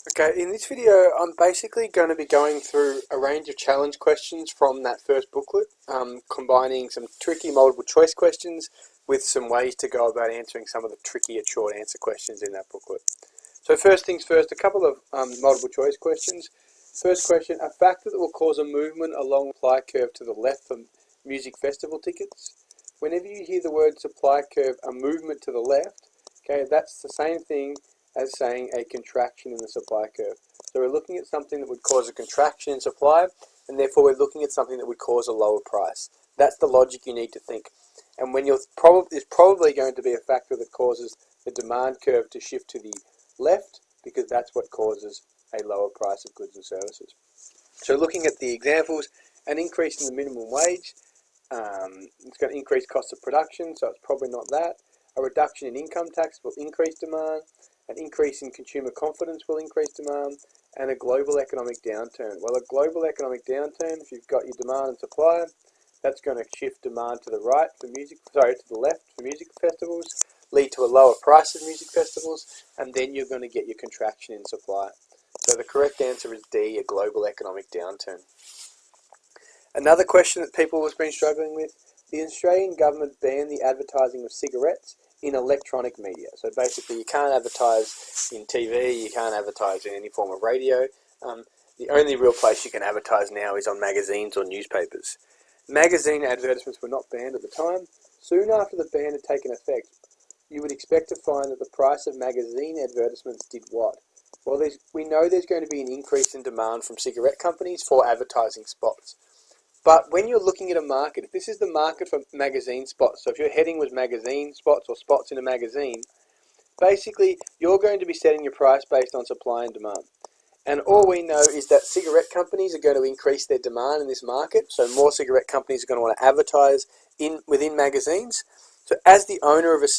Okay, in this video I'm basically going to be going through a range of challenge questions from that first booklet, combining some tricky multiple choice questions with some ways to go about answering some of the trickier short answer questions in that booklet. So first things first, a couple of multiple choice questions. First question, a factor that will cause a movement along the supply curve to the left for music festival tickets. Whenever you hear the word supply curve, a movement to the left, okay, that's the same thing as saying a contraction in the supply curve. So we're looking at something that would cause a contraction in supply, and therefore we're looking at something that would cause a lower price. That's the logic you need to think. And when there's probably going to be a factor that causes the demand curve to shift to the left, because that's what causes a lower price of goods and services. So looking at the examples, an increase in the minimum wage, it's going to increase cost of production, so it's probably not that. A reduction in income tax will increase demand. An increase in consumer confidence will increase demand, and a global economic downturn. Well, a global economic downturn, if you've got your demand and supply, that's going to shift demand to the right for to the left for music festivals, lead to a lower price of music festivals, and then you're going to get your contraction in supply. So the correct answer is D, a global economic downturn. Another question that people have been struggling with, the Australian government banned the advertising of cigarettes in electronic media. So basically you can't advertise in TV, you can't advertise in any form of radio. The only real place you can advertise now is on magazines or newspapers. Magazine advertisements were not banned at the time. Soon after the ban had taken effect, you would expect to find that the price of magazine advertisements did what? Well, we know there's going to be an increase in demand from cigarette companies for advertising spots. But when you're looking at a market, if this is the market for magazine spots, so if your heading was magazine spots or spots in a magazine, basically you're going to be setting your price based on supply and demand. And all we know is that cigarette companies are going to increase their demand in this market, so more cigarette companies are going to want to advertise within magazines. So as the owner of as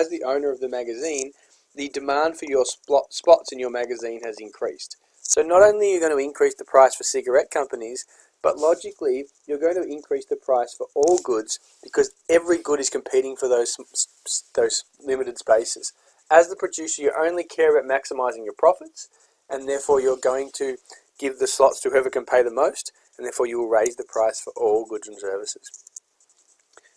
the owner of the magazine, the demand for your spots in your magazine has increased. So not only are you going to increase the price for cigarette companies, but logically, you're going to increase the price for all goods because every good is competing for those limited spaces. As the producer, you only care about maximising your profits, and therefore you're going to give the slots to whoever can pay the most, and therefore you will raise the price for all goods and services.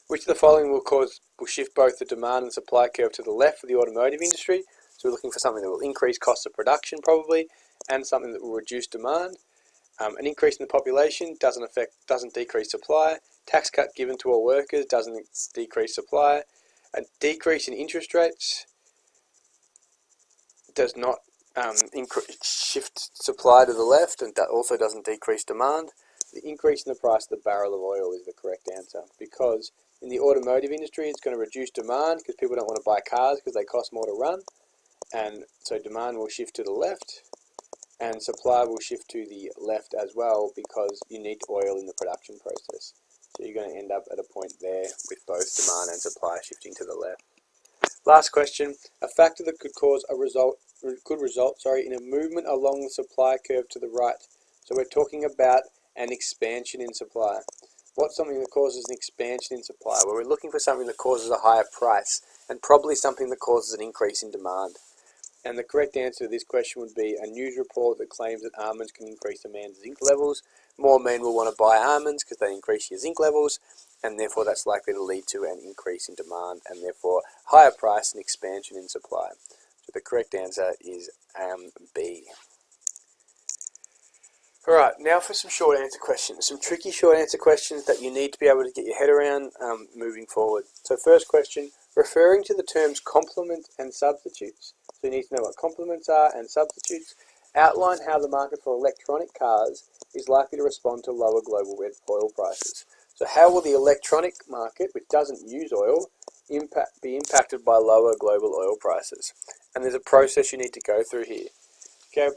Which of the following will shift both the demand and supply curve to the left for the automotive industry? So we're looking for something that will increase cost of production probably, and something that will reduce demand. An increase in the population doesn't decrease supply. Tax cut given to all workers doesn't decrease supply. A decrease in interest rates does not shift supply to the left, and that also doesn't decrease demand. The increase in the price of the barrel of oil is the correct answer, because in the automotive industry it's going to reduce demand because people don't want to buy cars because they cost more to run, and so demand will shift to the left. And supply will shift to the left as well because you need oil in the production process. So you're going to end up at a point there with both demand and supply shifting to the left. Last question, a factor that could result in a movement along the supply curve to the right. So we're talking about an expansion in supply. What's something that causes an expansion in supply? Well, we're looking for something that causes a higher price and probably something that causes an increase in demand. And the correct answer to this question would be a news report that claims that almonds can increase a man's zinc levels. More men will want to buy almonds because they increase your zinc levels, and therefore that's likely to lead to an increase in demand and therefore higher price and expansion in supply. So the correct answer is B. Alright, now for some short answer questions. Some tricky short answer questions that you need to be able to get your head around moving forward. So first question, referring to the terms complement and substitutes. So you need to know what complements are and substitutes. Outline how the market for electronic cars is likely to respond to lower global oil prices. So how will the electronic market, which doesn't use oil, be impacted by lower global oil prices? And there's a process you need to go through here. Okay,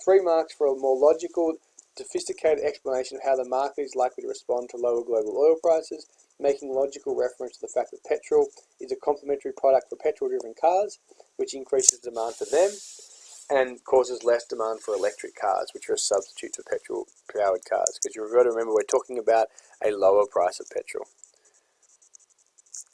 three marks for a more logical, sophisticated explanation of how the market is likely to respond to lower global oil prices, making logical reference to the fact that petrol is a complementary product for petrol-driven cars, which increases demand for them and causes less demand for electric cars, which are a substitute for petrol-powered cars. Because you've got to remember, we're talking about a lower price of petrol.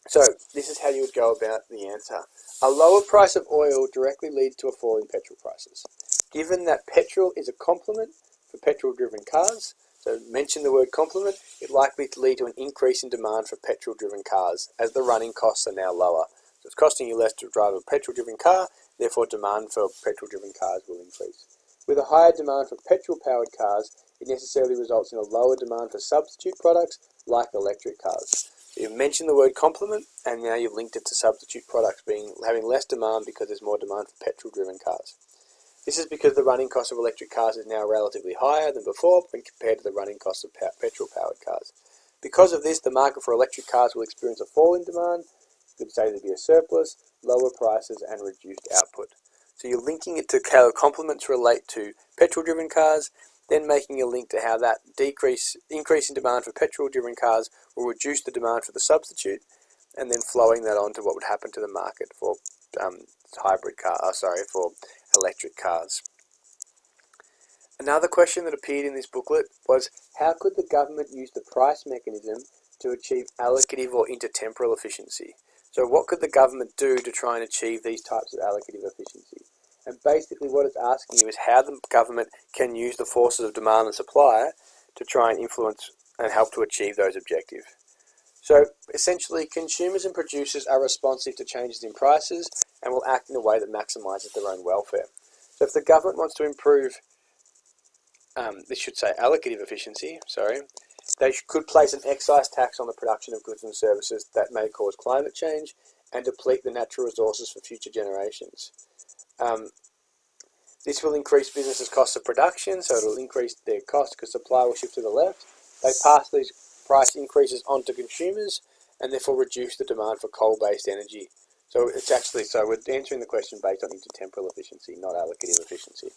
So this is how you would go about the answer. A lower price of oil directly leads to a fall in petrol prices. Given that petrol is a complement for petrol-driven cars, so mention the word complement, it likely to lead to an increase in demand for petrol-driven cars as the running costs are now lower. So it's costing you less to drive a petrol-driven car, therefore demand for petrol-driven cars will increase. With a higher demand for petrol-powered cars, it necessarily results in a lower demand for substitute products like electric cars. So you've mentioned the word complement, and now you've linked it to substitute products having less demand because there's more demand for petrol-driven cars. This is because the running cost of electric cars is now relatively higher than before when compared to the running cost of petrol-powered cars. Because of this, the market for electric cars will experience a fall in demand. You could say there'd be a surplus, lower prices, and reduced output. So you're linking it to how complements relate to petrol-driven cars, then making a link to how that increase in demand for petrol-driven cars will reduce the demand for the substitute, and then flowing that on to what would happen to the market for for electric cars. Another question that appeared in this booklet was, how could the government use the price mechanism to achieve allocative or intertemporal efficiency? So what could the government do to try and achieve these types of allocative efficiency? And basically what it's asking you is how the government can use the forces of demand and supply to try and influence and help to achieve those objectives. So essentially, consumers and producers are responsive to changes in prices and will act in a way that maximises their own welfare. So if the government wants to improve, this should say allocative efficiency, they could place an excise tax on the production of goods and services that may cause climate change and deplete the natural resources for future generations. This will increase businesses' costs of production, so it'll increase their cost because supply will shift to the left. They pass these price increases on to consumers and therefore reduce the demand for coal-based energy. So we're answering the question based on intertemporal efficiency, not allocative efficiency.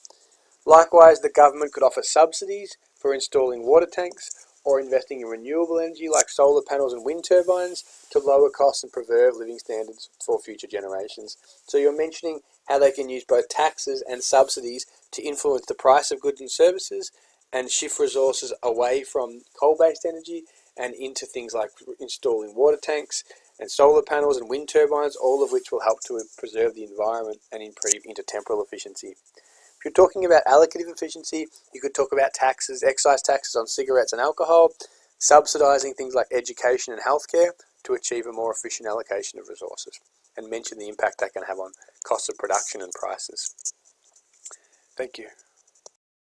Likewise, the government could offer subsidies for installing water tanks or investing in renewable energy like solar panels and wind turbines to lower costs and preserve living standards for future generations. So you're mentioning how they can use both taxes and subsidies to influence the price of goods and services and shift resources away from coal-based energy and into things like installing water tanks and solar panels and wind turbines, all of which will help to preserve the environment and improve intertemporal efficiency. If you're talking about allocative efficiency, you could talk about taxes, excise taxes on cigarettes and alcohol, subsidising things like education and healthcare to achieve a more efficient allocation of resources, and mention the impact that can have on costs of production and prices. Thank you.